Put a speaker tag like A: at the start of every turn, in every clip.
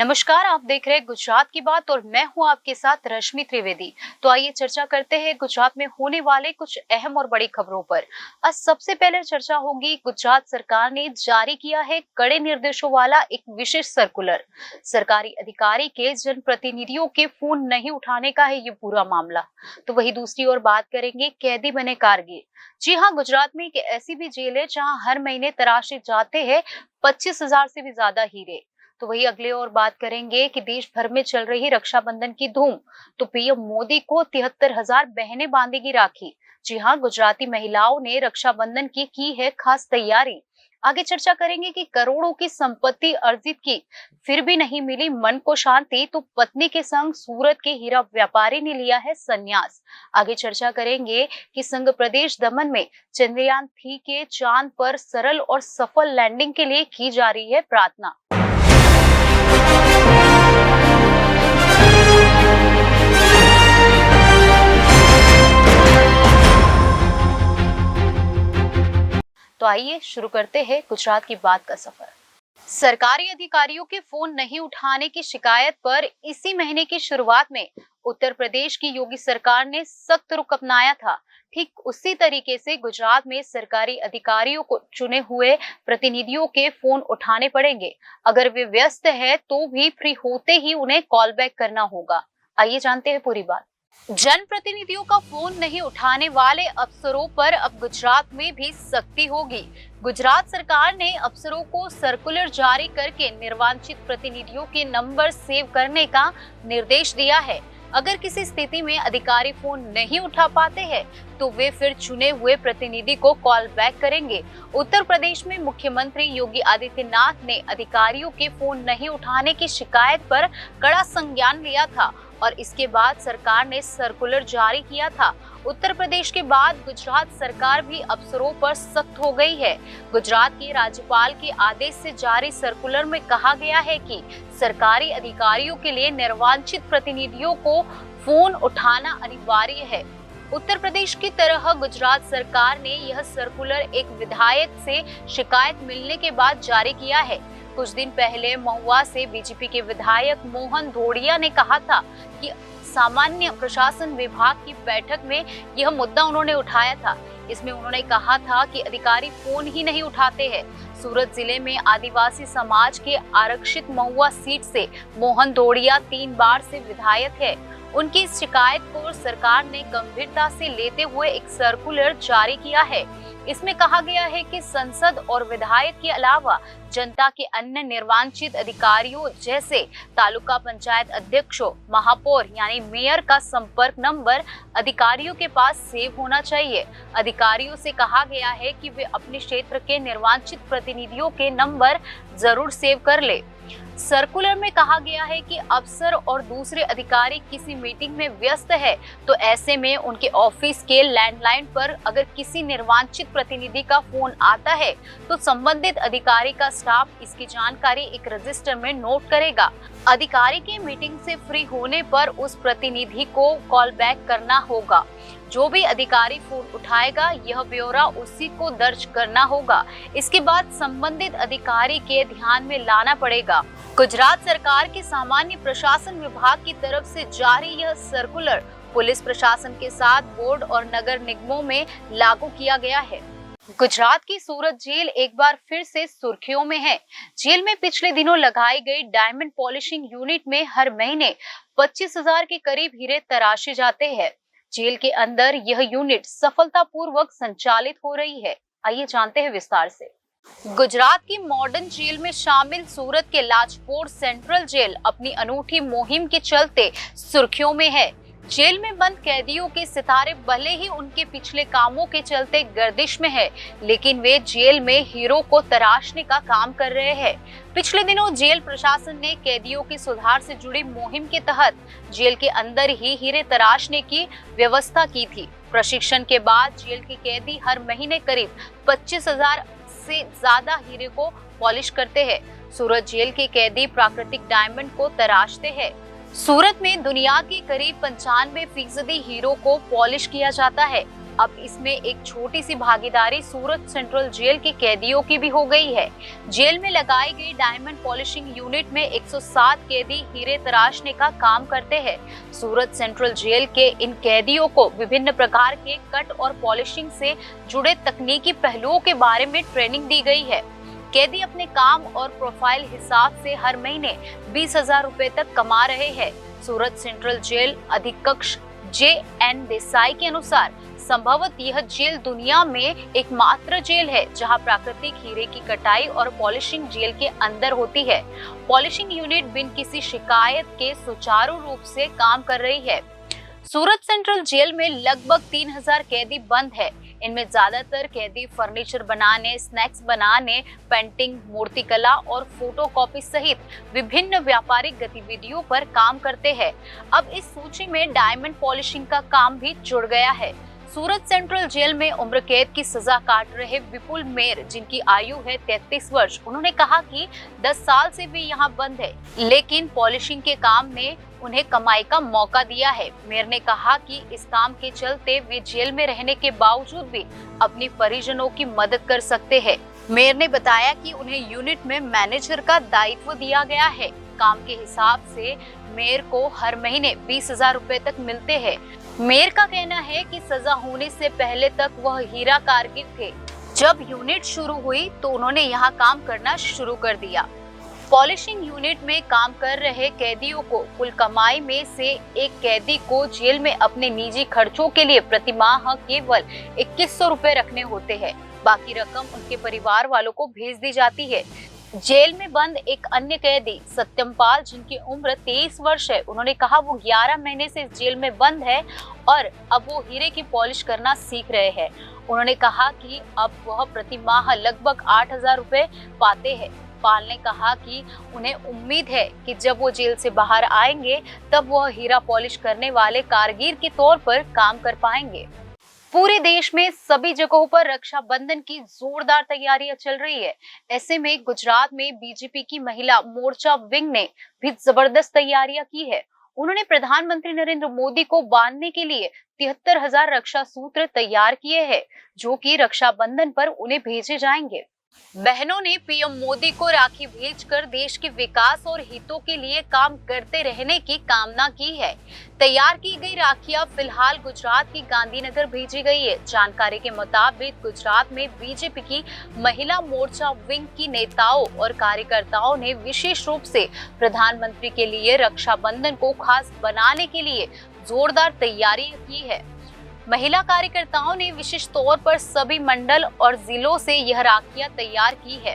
A: नमस्कार, आप देख रहे हैं गुजरात की बात और मैं हूं आपके साथ रश्मि त्रिवेदी। तो आइए चर्चा करते हैं गुजरात में होने वाले कुछ अहम और बड़ी खबरों पर। आज सबसे पहले चर्चा होगी, गुजरात सरकार ने जारी किया है कड़े निर्देशों वाला एक विशेष सर्कुलर। सरकारी अधिकारी के जनप्रतिनिधियों के फोन नहीं उठाने का है ये पूरा मामला। तो वही दूसरी ओर बात करेंगे कैदी बने कारगिल। जी हाँ, गुजरात में एक ऐसी भी जेल है जहाँ हर महीने तराशे जाते हैं 25,000 से भी ज्यादा हीरे। तो वही अगले और बात करेंगे कि देश भर में चल रही रक्षाबंधन की धूम। तो पीएम मोदी को 73,000 बहनें बांधेगी राखी। जी हाँ, गुजराती महिलाओं ने रक्षाबंधन की है खास तैयारी। आगे चर्चा करेंगे कि करोड़ों की संपत्ति अर्जित की, फिर भी नहीं मिली मन को शांति, तो पत्नी के संग सूरत के हीरा व्यापारी ने लिया है संन्यास। आगे चर्चा करेंगे कि संघ प्रदेश दमन में चंद्रयान-3 के चांद पर सरल और सफल लैंडिंग के लिए की जा रही है प्रार्थना। तो आइए शुरू करते हैं गुजरात की बात का सफर। सरकारी अधिकारियों के फोन नहीं उठाने की शिकायत पर इसी महीने की शुरुआत में उत्तर प्रदेश की योगी सरकार ने सख्त रुख अपनाया था। ठीक उसी तरीके से गुजरात में सरकारी अधिकारियों को चुने हुए प्रतिनिधियों के फोन उठाने पड़ेंगे। अगर वे व्यस्त है तो भी फ्री होते ही उन्हें कॉल बैक करना होगा। आइए जानते हैं पूरी बात। जनप्रतिनिधियों का फोन नहीं उठाने वाले अफसरों पर अब गुजरात में भी सख्ती होगी। गुजरात सरकार ने अफसरों को सर्कुलर जारी करके निर्वांचित प्रतिनिधियों के नंबर सेव करने का निर्देश दिया है। अगर किसी स्थिति में अधिकारी फोन नहीं उठा पाते हैं तो वे फिर चुने हुए प्रतिनिधि को कॉल बैक करेंगे। उत्तर प्रदेश में मुख्यमंत्री योगी आदित्यनाथ ने अधिकारियों के फोन नहीं उठाने की शिकायत पर कड़ा संज्ञान लिया था और इसके बाद सरकार ने सर्कुलर जारी किया था। उत्तर प्रदेश के बाद गुजरात सरकार भी अफसरों पर सख्त हो गई है। गुजरात के राज्यपाल के आदेश से जारी सर्कुलर में कहा गया है कि सरकारी अधिकारियों के लिए निर्वांचित प्रतिनिधियों को फोन उठाना अनिवार्य है। उत्तर प्रदेश की तरह गुजरात सरकार ने यह सर्कुलर एक विधायक से शिकायत मिलने के बाद जारी किया है। कुछ दिन पहले महुआ से बीजेपी के विधायक मोहन धोड़िया ने कहा था कि सामान्य प्रशासन विभाग की बैठक में यह मुद्दा उन्होंने उठाया था। इसमें उन्होंने कहा था कि अधिकारी फोन ही नहीं उठाते हैं। सूरत जिले में आदिवासी समाज के आरक्षित महुआ सीट से मोहन धोड़िया 3 बार से विधायक है। उनकी इस शिकायत को सरकार ने गंभीरता से लेते हुए एक सर्कुलर जारी किया है। इसमें कहा गया है कि संसद और विधायक के अलावा जनता के अन्य निर्वाचित अधिकारियों जैसे तालुका पंचायत अध्यक्षों, महापौर यानी मेयर का संपर्क नंबर अधिकारियों के पास सेव होना चाहिए। अधिकारियों से कहा गया है कि वे अपने क्षेत्र के निर्वाचित प्रतिनिधियों के नंबर जरूर सेव कर ले। सर्कुलर में कहा गया है कि अफसर और दूसरे अधिकारी किसी मीटिंग में व्यस्त है तो ऐसे में उनके ऑफिस के लैंडलाइन पर अगर किसी निर्वाचित प्रतिनिधि का फोन आता है तो संबंधित अधिकारी का स्टाफ इसकी जानकारी एक रजिस्टर में नोट करेगा। अधिकारी के मीटिंग से फ्री होने पर उस प्रतिनिधि को कॉल बैक करना होगा। जो भी अधिकारी फोन उठाएगा यह ब्यौरा उसी को दर्ज करना होगा। इसके बाद संबंधित अधिकारी के ध्यान में लाना पड़ेगा। गुजरात सरकार के सामान्य प्रशासन विभाग की तरफ से जारी यह सर्कुलर पुलिस प्रशासन के साथ बोर्ड और नगर निगमों में लागू किया गया है। गुजरात की सूरत जेल एक बार फिर से सुर्खियों में है। जेल में पिछले दिनों लगाई गई डायमंड पॉलिशिंग यूनिट में हर महीने 25,000 के करीब हीरे तराशे जाते हैं। जेल के अंदर यह यूनिट सफलतापूर्वक संचालित हो रही है। आइए जानते हैं विस्तार से। गुजरात की मॉडर्न जेल में शामिल सूरत के लाजपोर सेंट्रल जेल अपनी अनूठी मुहिम के चलते सुर्खियों में है। जेल में बंद कैदियों के सितारे भले ही उनके पिछले कामों के चलते गर्दिश में है, लेकिन वे जेल में हीरो को तराशने का काम कर रहे हैं। पिछले दिनों जेल प्रशासन ने कैदियों की सुधार से जुड़ी मुहिम के तहत जेल के अंदर ही हीरे तराशने की व्यवस्था की थी। प्रशिक्षण के बाद जेल के कैदी हर महीने करीब 25,000 से ज्यादा हीरे को पॉलिश करते हैं। सूरत जेल के कैदी प्राकृतिक डायमंड को तराशते हैं। सूरत में दुनिया के करीब 95% हीरो को पॉलिश किया जाता है। अब इसमें एक छोटी सी भागीदारी सूरत सेंट्रल जेल के कैदियों की भी हो गई है। जेल में लगाई गई डायमंड पॉलिशिंग यूनिट में 107 कैदी हीरे तराशने का काम करते हैं। सूरत सेंट्रल जेल के इन कैदियों को विभिन्न प्रकार के कट और पॉलिशिंग से जुड़े तकनीकी पहलुओं के बारे में ट्रेनिंग दी गई है। कैदी अपने काम और प्रोफाइल हिसाब से हर महीने 20,000 रुपए तक कमा रहे हैं। सूरत सेंट्रल जेल अधीक्षक JN देसाई के अनुसार संभवतः यह जेल दुनिया में एकमात्र जेल है जहां प्राकृतिक हीरे की कटाई और पॉलिशिंग जेल के अंदर होती है। पॉलिशिंग यूनिट बिन किसी शिकायत के सुचारू रूप से काम कर रही है। सूरत सेंट्रल जेल में लगभग 3,000 कैदी बंद है। इनमें ज्यादातर कैदी फर्नीचर बनाने, स्नैक्स बनाने, पेंटिंग, मूर्तिकला और फोटोकॉपी सहित विभिन्न व्यापारिक गतिविधियों पर काम करते हैं। अब इस सूची में डायमंड पॉलिशिंग का काम भी जुड़ गया है। सूरत सेंट्रल जेल में उम्र कैद की सजा काट रहे विपुल मेर, जिनकी आयु है 33 वर्ष, उन्होंने कहा कि 10 साल से वे यहाँ बंद है, लेकिन पॉलिशिंग के काम ने उन्हें कमाई का मौका दिया है। मेर ने कहा कि इस काम के चलते वे जेल में रहने के बावजूद भी अपनी परिजनों की मदद कर सकते हैं। मेर ने बताया कि उन्हें यूनिट में मैनेजर का दायित्व दिया गया है। काम के हिसाब से मेर को हर महीने 20,000 रुपए तक मिलते हैं। मेर का कहना है कि सजा होने से पहले तक वह हीरा कारगिर थे। जब यूनिट शुरू हुई तो उन्होंने यहाँ काम करना शुरू कर दिया। पॉलिशिंग यूनिट में काम कर रहे कैदियों को कुल कमाई में से एक कैदी को जेल में अपने निजी खर्चों के लिए प्रति माह केवल 2100 रुपए रखने होते हैं। बाकी रकम उनके परिवार वालों को भेज दी जाती है। जेल में बंद एक अन्य कैदी सत्यमपाल, जिनकी उम्र 23 वर्ष है, उन्होंने कहा वो 11 महीने से जेल में बंद है और अब वो हीरे की पॉलिश करना सीख रहे हैं। उन्होंने कहा कि अब वह प्रति माह लगभग 8,000 रुपए पाते हैं। पाल ने कहा कि उन्हें उम्मीद है कि जब वो जेल से बाहर आएंगे तब वह हीरा पॉलिश करने वाले कारगिर के तौर पर काम कर पाएंगे। पूरे देश में सभी जगहों पर रक्षाबंधन की जोरदार तैयारियां चल रही है। ऐसे में गुजरात में बीजेपी की महिला मोर्चा विंग ने भी जबरदस्त तैयारियां की है। उन्होंने प्रधानमंत्री नरेंद्र मोदी को बांधने के लिए 73,000 रक्षा सूत्र तैयार किए हैं, जो कि रक्षाबंधन पर उन्हें भेजे जाएंगे। बहनों ने पीएम मोदी को राखी भेजकर देश के विकास और हितों के लिए काम करते रहने की कामना की है। तैयार की गई राखियां फिलहाल गुजरात की गांधीनगर भेजी गई है। जानकारी के मुताबिक गुजरात में बीजेपी की महिला मोर्चा विंग की नेताओं और कार्यकर्ताओं ने विशेष रूप से प्रधानमंत्री के लिए रक्षाबंधन को खास बनाने के लिए जोरदार तैयारी की है। महिला कार्यकर्ताओं ने विशेष तौर पर सभी मंडल और जिलों से यह राखियां तैयार की है।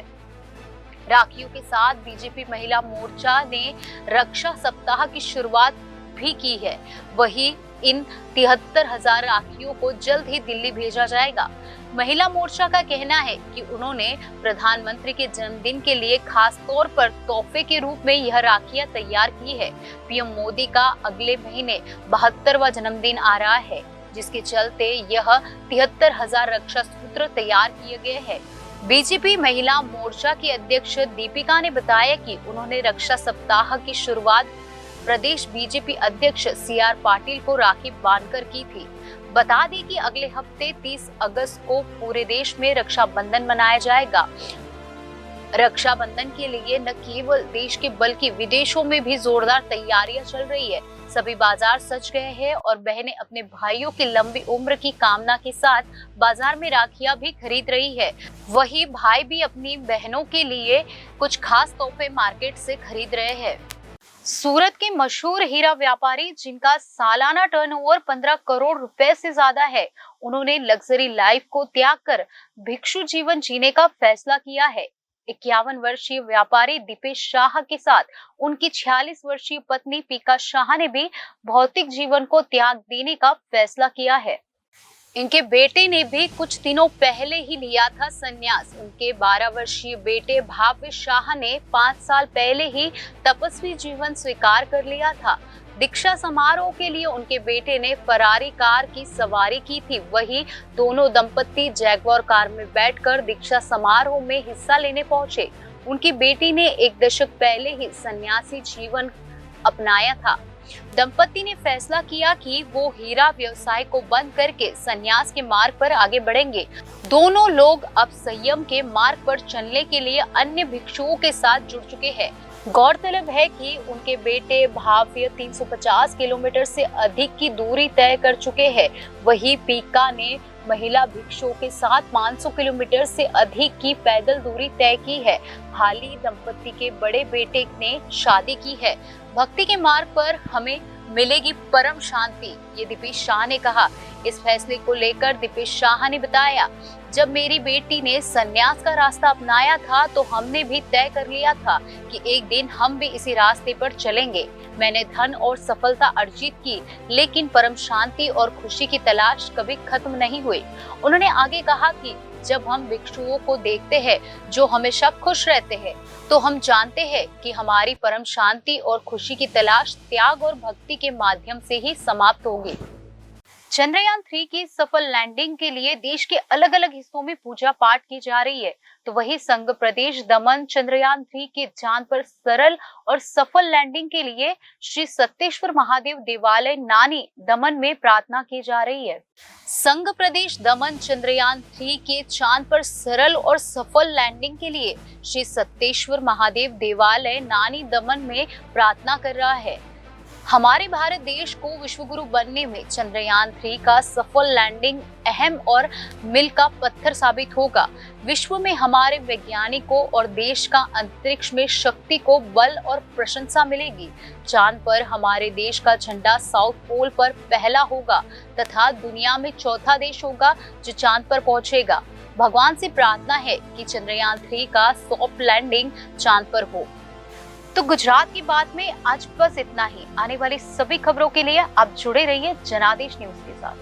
A: राखियों के साथ बीजेपी महिला मोर्चा ने रक्षा सप्ताह की शुरुआत भी की है। वहीं इन 73,000 राखियों को जल्द ही दिल्ली भेजा जाएगा। महिला मोर्चा का कहना है कि उन्होंने प्रधानमंत्री के जन्मदिन के लिए खास तौर पर तोहफे के रूप में यह राखियां तैयार की है। पीएम मोदी का अगले महीने 72वां जन्मदिन आ रहा है, जिसके चलते यह 73,000 रक्षा सूत्र तैयार किए गए हैं। बीजेपी महिला मोर्चा की अध्यक्ष दीपिका ने बताया कि उन्होंने रक्षा सप्ताह की शुरुआत प्रदेश बीजेपी अध्यक्ष CR पाटिल को राखी बांधकर की थी। बता दें कि अगले हफ्ते 30 अगस्त को पूरे देश में रक्षाबंधन मनाया जाएगा। रक्षाबंधन के लिए न केवल देश के बल्कि विदेशों में भी जोरदार तैयारियां चल रही है। सभी बाजार सज गए हैं और बहनें अपने भाइयों की लंबी उम्र की कामना के साथ बाजार में राखियां भी खरीद रही है। वहीं भाई भी अपनी बहनों के लिए कुछ खास तोहफे मार्केट से खरीद रहे हैं। सूरत के मशहूर हीरा व्यापारी, जिनका सालाना टर्नओवर 15 करोड़ रुपए से ज्यादा है, उन्होंने लग्जरी लाइफ को त्याग कर भिक्षु जीवन जीने का फैसला किया है। 51 वर्षीय व्यापारी दीपेश शाह के साथ उनकी 46 वर्षीय पत्नी पीका शाह ने भी भौतिक जीवन को त्याग देने का फैसला किया है। इनके बेटे ने भी कुछ दिनों पहले ही लिया था संन्यास। उनके 12 वर्षीय बेटे भाव्य शाह ने 5 साल पहले ही तपस्वी जीवन स्वीकार कर लिया था। दीक्षा समारोह के लिए उनके बेटे ने फरारी कार की सवारी की थी। वहीं दोनों दंपत्ति जैगवार कार में बैठकर दीक्षा समारोह में हिस्सा लेने पहुंचे। उनकी बेटी ने 1 दशक पहले ही सन्यासी जीवन अपनाया था। दंपति ने फैसला किया कि वो हीरा व्यवसाय को बंद करके संन्यास के मार्ग पर आगे बढ़ेंगे। दोनों लोग अब संयम के मार्ग पर चलने के लिए अन्य भिक्षुओं के साथ जुड़ चुके हैं। गौरतलब है कि उनके बेटे भाव्य 350 किलोमीटर से अधिक की दूरी तय कर चुके हैं। वहीं पीका ने महिला भिक्षुओं के साथ 500 किलोमीटर से अधिक की पैदल दूरी तय की है। हाल ही दंपति के बड़े बेटे ने शादी की है। भक्ति के मार्ग पर हमें मिलेगी परम शांति, ये दीपेश शाह ने कहा। इस फैसले को लेकर दीपेश शाह ने बताया, जब मेरी बेटी ने संन्यास का रास्ता अपनाया था तो हमने भी तय कर लिया था कि एक दिन हम भी इसी रास्ते पर चलेंगे। मैंने धन और सफलता अर्जित की, लेकिन परम शांति और खुशी की तलाश कभी खत्म नहीं हुई। उन्होंने आगे कहा कि जब हम भिक्षुओं को देखते हैं जो हमेशा खुश रहते हैं, तो हम जानते हैं कि हमारी परम शांति और खुशी की तलाश त्याग और भक्ति के माध्यम से ही समाप्त होगी। चंद्रयान 3 की सफल लैंडिंग के लिए देश के अलग अलग हिस्सों में पूजा पाठ की जा रही है, तो वही संघ प्रदेश दमन चंद्रयान 3 के चांद पर सरल और सफल लैंडिंग के लिए श्री सत्तेश्वर महादेव देवालय नानी दमन में प्रार्थना की जा रही है। संघ प्रदेश दमन चंद्रयान 3 के चांद पर सरल और सफल लैंडिंग के लिए श्री सत्तेश्वर महादेव देवालय नानी दमन में प्रार्थना कर रहा है। हमारे भारत देश को विश्वगुरु बनने में चंद्रयान 3 का सफल लैंडिंग अहम और मील का पत्थर साबित होगा। विश्व में हमारे वैज्ञानिकों और देश का अंतरिक्ष में शक्ति को बल और प्रशंसा मिलेगी। चांद पर हमारे देश का झंडा साउथ पोल पर पहला होगा तथा दुनिया में चौथा देश होगा जो चांद पर पहुंचेगा। भगवान से प्रार्थना है कि चंद्रयान 3 का सॉफ्ट लैंडिंग चांद पर हो। तो गुजरात की बात में आज बस इतना ही। आने वाली सभी खबरों के लिए आप जुड़े रहिए जनादेश न्यूज के साथ।